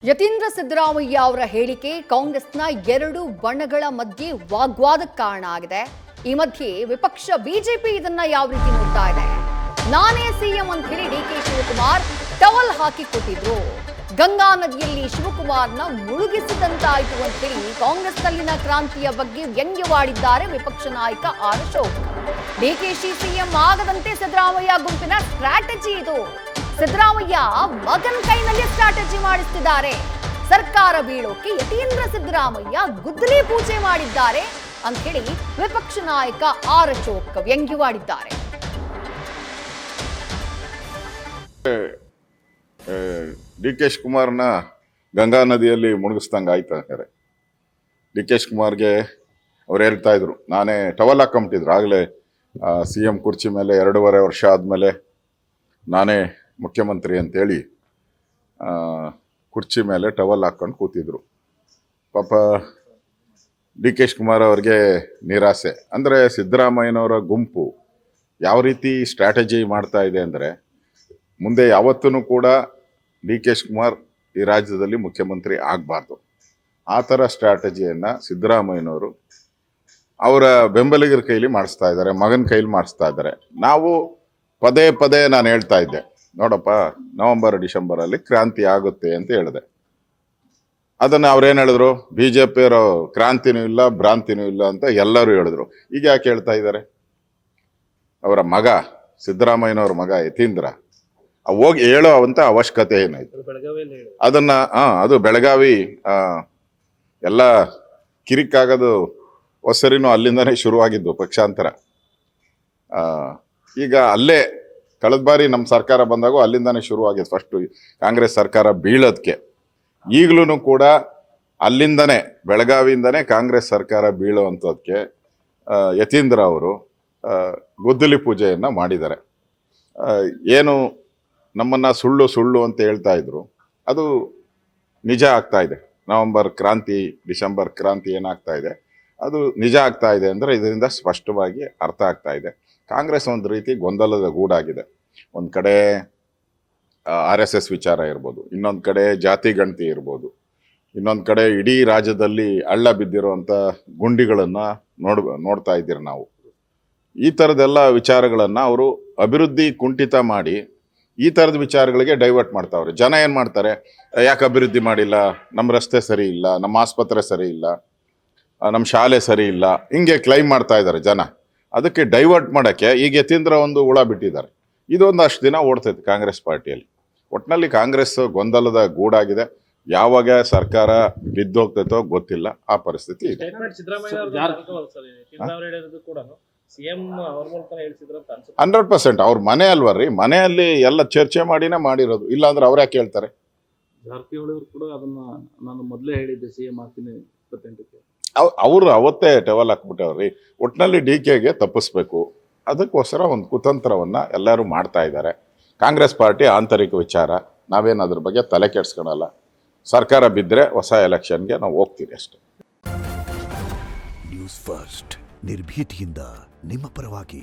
ಯತೀಂದ್ರ ಸಿದ್ದರಾಮಯ್ಯ ಅವರ ಹೇಳಿಕೆ ಕಾಂಗ್ರೆಸ್ನ ಎರಡು ಬಣಗಳ ಮಧ್ಯೆ ವಾಗ್ವಾದಕ್ಕೆ ಕಾರಣ ಆಗಿದೆ. ಈ ಮಧ್ಯೆ ವಿಪಕ್ಷ ಬಿಜೆಪಿ ಇದನ್ನ ಯಾವ ರೀತಿ ನೋಡ್ತಾ ಇದೆ? ನಾನೇ ಸಿಎಂ ಅಂತ ಹೇಳಿ ಡಿಕೆ ಶಿವಕುಮಾರ್ ಟವಲ್ ಹಾಕಿ ಕೊಟ್ಟಿದ್ರು. ಗಂಗಾ ನದಿಯಲ್ಲಿ ಶಿವಕುಮಾರ್ನ ಮುಳುಗಿಸಿದಂತಾಯಿತು ಅಂತ ಹೇಳಿ ಕಾಂಗ್ರೆಸ್ನಲ್ಲಿನ ಕ್ರಾಂತಿಯ ಬಗ್ಗೆ ವ್ಯಂಗ್ಯವಾಡಿದ್ದಾರೆ ವಿಪಕ್ಷ ನಾಯಕ ಆರ್ ಅಶೋಕ್. ಡಿಕೆಶಿ ಸಿಎಂ ಆಗದಂತೆ ಸಿದ್ದರಾಮಯ್ಯ ಗುಂಪಿನ ಸ್ಟ್ರಾಟಜಿ ಇದು. ಸಿದ್ದರಾಮಯ್ಯ ಮಗನ ಕೈನಲ್ಲಿ ಸ್ಟ್ರಾಟಜಿ ಮಾಡಿಸ್ತಿದ್ದಾರೆ. ಸರ್ಕಾರ ಬೀಳೋಕೆ ಯತೀಂದ್ರ ಸಿದ್ದರಾಮಯ್ಯ ಗುದ್ದಲಿ ಪೂಜೆ ಮಾಡಿದ್ದಾರೆ ಅಂತ ಹೇಳಿ ವಿಪಕ್ಷ ನಾಯಕ ಆರ್ ಅಶೋಕ್ ವ್ಯಂಗ್ಯವಾಡಿದ್ದಾರೆ. ಡಿಕೆ ಶಿವಕುಮಾರ್ನ ಗಂಗಾ ನದಿಯಲ್ಲಿ ಮುಳುಗಿಸ್ದಂಗೆ ಆಯ್ತು ಅಂತಾರೆ. ಡಿಕೆ ಶಿವಕುಮಾರ್ಗೆ ಅವ್ರು ಹೇಳ್ತಾ ಇದ್ರು, ನಾನೇ ಟವಲ್ ಹಾಕೊಂಬಿಟ್ಟಿದ್ರು. ಆಗಲೇ CM ಕುರ್ಚಿ ಮೇಲೆ 2.5 ವರ್ಷ ಆದಮೇಲೆ ನಾನೇ ಮುಖ್ಯಮಂತ್ರಿ ಅಂತೇಳಿ ಕುರ್ಚಿ ಮೇಲೆ ಟವಲ್ ಹಾಕ್ಕೊಂಡು ಕೂತಿದ್ರು. ಪಾಪ ಡಿಕೆ ಶಿವಕುಮಾರ್ ಅವ್ರಿಗೆ ನಿರಾಸೆ. ಅಂದರೆ ಸಿದ್ದರಾಮಯ್ಯನವರ ಗುಂಪು ಯಾವ ರೀತಿ ಸ್ಟ್ರಾಟಜಿ ಮಾಡ್ತಾ ಇದೆ ಅಂದರೆ, ಮುಂದೆ ಯಾವತ್ತೂ ಕೂಡ ಡಿಕೆ ಶಿವಕುಮಾರ್ ಈ ರಾಜ್ಯದಲ್ಲಿ ಮುಖ್ಯಮಂತ್ರಿ ಆಗಬಾರ್ದು. ಆ ಥರ ಸ್ಟ್ರಾಟಜಿಯನ್ನು ಸಿದ್ದರಾಮಯ್ಯನವರು ಅವರ ಬೆಂಬಲಿಗರ ಕೈಲಿ ಮಾಡಿಸ್ತಾ ಇದ್ದಾರೆ, ಮಗನ ಕೈಲಿ ಮಾಡಿಸ್ತಾ ಇದ್ದಾರೆ. ನಾವು ಪದೇ ಪದೇ ನಾನು ಹೇಳ್ತಾ ಇದ್ದೆ, ನೋಡಪ್ಪ ನವಂಬರ್ ಡಿಸೆಂಬರಲ್ಲಿ ಕ್ರಾಂತಿ ಆಗುತ್ತೆ ಅಂತ ಹೇಳಿದೆ. ಅದನ್ನು ಅವ್ರೇನು ಹೇಳಿದ್ರು, BJPಯವರು ಕ್ರಾಂತಿನೂ ಇಲ್ಲ ಭ್ರಾಂತಿನೂ ಇಲ್ಲ ಅಂತ ಎಲ್ಲರೂ ಹೇಳಿದ್ರು. ಈಗ ಯಾಕೆ ಹೇಳ್ತಾ ಇದ್ದಾರೆ? ಅವರ ಮಗ ಸಿದ್ದರಾಮಯ್ಯನವ್ರ ಮಗ ಯತೀಂದ್ರ ಹೋಗಿ ಹೇಳೋ ಅಂತ ಅವಶ್ಯಕತೆ ಏನಾಯ್ತು? ಅದನ್ನ ಅದು ಬೆಳಗಾವಿ ಎಲ್ಲ ಕಿರಿಕಾಗೋದು ಹೊಸರಿನೂ ಅಲ್ಲಿಂದನೇ ಶುರುವಾಗಿದ್ದು ಪಕ್ಷಾಂತರ. ಈಗ ಅಲ್ಲೇ ಕಳೆದ ಬಾರಿ ನಮ್ಮ ಸರ್ಕಾರ ಬಂದಾಗೂ ಅಲ್ಲಿಂದನೇ ಶುರುವಾಗಿದ್ದು. ಫಸ್ಟು ಕಾಂಗ್ರೆಸ್ ಸರ್ಕಾರ ಬೀಳೋದಕ್ಕೆ ಈಗಲೂ ಕೂಡ ಅಲ್ಲಿಂದನೇ ಬೆಳಗಾವಿಯಿಂದನೇ ಕಾಂಗ್ರೆಸ್ ಸರ್ಕಾರ ಬೀಳುವಂಥದ್ದಕ್ಕೆ ಯತೀಂದ್ರ ಅವರು ಗುದ್ದಲಿ ಪೂಜೆಯನ್ನು ಮಾಡಿದ್ದಾರೆ. ಏನು ನಮ್ಮನ್ನು ಸುಳ್ಳು ಸುಳ್ಳು ಅಂತ ಹೇಳ್ತಾ ಇದ್ರು, ಅದು ನಿಜ ಆಗ್ತಾ ಇದೆ. ನವಂಬರ್ ಕ್ರಾಂತಿ ಡಿಸೆಂಬರ್ ಕ್ರಾಂತಿ ಏನಾಗ್ತಾ ಇದೆ ಅದು ನಿಜ ಆಗ್ತಾ ಇದೆ ಅಂದರೆ ಇದರಿಂದ ಸ್ಪಷ್ಟವಾಗಿ ಅರ್ಥ ಆಗ್ತಾ ಇದೆ. ಕಾಂಗ್ರೆಸ್ ಒಂದು ರೀತಿ ಗೊಂದಲದ ಗೂಡಾಗಿದೆ. ಒಂದು ಕಡೆ RSS ವಿಚಾರ ಇರ್ಬೋದು, ಇನ್ನೊಂದು ಕಡೆ ಜಾತಿ ಗಣತಿ ಇರ್ಬೋದು, ಇನ್ನೊಂದು ಕಡೆ ಇಡೀ ರಾಜ್ಯದಲ್ಲಿ ಹಳ್ಳ ಬಿದ್ದಿರುವಂಥ ಗುಂಡಿಗಳನ್ನು ನೋಡ್ತಾ ಇದ್ದೀರಿ ನಾವು. ಈ ಥರದ್ದೆಲ್ಲ ವಿಚಾರಗಳನ್ನು ಅವರು ಅಭಿವೃದ್ಧಿ ಕುಂಠಿತ ಮಾಡಿ ಈ ಥರದ ವಿಚಾರಗಳಿಗೆ ಡೈವರ್ಟ್ ಮಾಡ್ತಾವ್ರೆ. ಜನ ಏನು ಮಾಡ್ತಾರೆ, ಯಾಕೆ ಅಭಿವೃದ್ಧಿ ಮಾಡಿಲ್ಲ, ನಮ್ಮ ರಸ್ತೆ ಸರಿ ಇಲ್ಲ, ನಮ್ಮ ಆಸ್ಪತ್ರೆ ಸರಿ ಇಲ್ಲ, ನಮ್ಮ ಶಾಲೆ ಸರಿ ಇಲ್ಲ, ಹಿಂಗೆ ಕ್ಲೈಮ್ ಮಾಡ್ತಾ ಇದ್ದಾರೆ ಜನ. ಅದಕ್ಕೆ ಡೈವರ್ಟ್ ಮಾಡೋಕ್ಕೆ ಈಗ ಯತೀಂದ್ರ ಒಂದು ಹುಳ ಬಿಟ್ಟಿದ್ದಾರೆ. ಇದೊಂದು ಅಷ್ಟು ದಿನ ಓಡ್ತೈತೆ ಕಾಂಗ್ರೆಸ್ ಪಾರ್ಟಿಯಲ್ಲಿ. ಒಟ್ಟಿನಲ್ಲಿ ಕಾಂಗ್ರೆಸ್ ಗೊಂದಲದ ಗೂಡಾಗಿದೆ. ಯಾವಾಗ ಸರ್ಕಾರ ಬಿದ್ದೋಗ್ತೈತೋ ಗೊತ್ತಿಲ್ಲ, ಆ ಪರಿಸ್ಥಿತಿ ಇದೆ. 100% ಅವ್ರ ಮನೆ ಅಲ್ವರ್ರಿ, ಮನೆಯಲ್ಲಿ ಎಲ್ಲ ಚರ್ಚೆ ಮಾಡಿನೇ ಮಾಡಿರೋದು. ಇಲ್ಲಾಂದ್ರೆ ಅವ್ರು ಯಾಕೆ ಹೇಳ್ತಾರೆ? ಜಾರಕಿಹೊಳಿ ಅವರು ಕೂಡ ಅದನ್ನ ನಾನು ಮೊದಲೇ ಹೇಳಿದ್ದೆ CM ಆಗ್ತೀನಿ 28ಕ್ಕೆ. ಅವರು ಅವತ್ತೇ ಟವಲ್ ಹಾಕ್ಬಿಟ್ಟವ್ರಿ. ಒಟ್ಟಿನಲ್ಲಿ DKಗೆ ತಪ್ಪಿಸ್ಬೇಕು, ಅದಕ್ಕೋಸ್ಕರ ಒಂದು ಕುತಂತ್ರವನ್ನು ಎಲ್ಲರೂ ಮಾಡ್ತಾ ಇದ್ದಾರೆ. ಕಾಂಗ್ರೆಸ್ ಪಾರ್ಟಿ ಆಂತರಿಕ ವಿಚಾರ, ನಾವೇನು ಅದ್ರ ಬಗ್ಗೆ ತಲೆ ಕೆಡ್ಸ್ಕೊಳಲ್ಲ. ಸರ್ಕಾರ ಬಿದ್ದರೆ ಹೊಸ ಎಲೆಕ್ಷನ್ಗೆ ನಾವು ಹೋಗ್ತೀವಿ ಅಷ್ಟೇ. ನ್ಯೂಸ್ ಫಸ್ಟ್ ನಿರ್ಭೀತಿಯಿಂದ ನಿಮ್ಮ ಪರವಾಗಿ.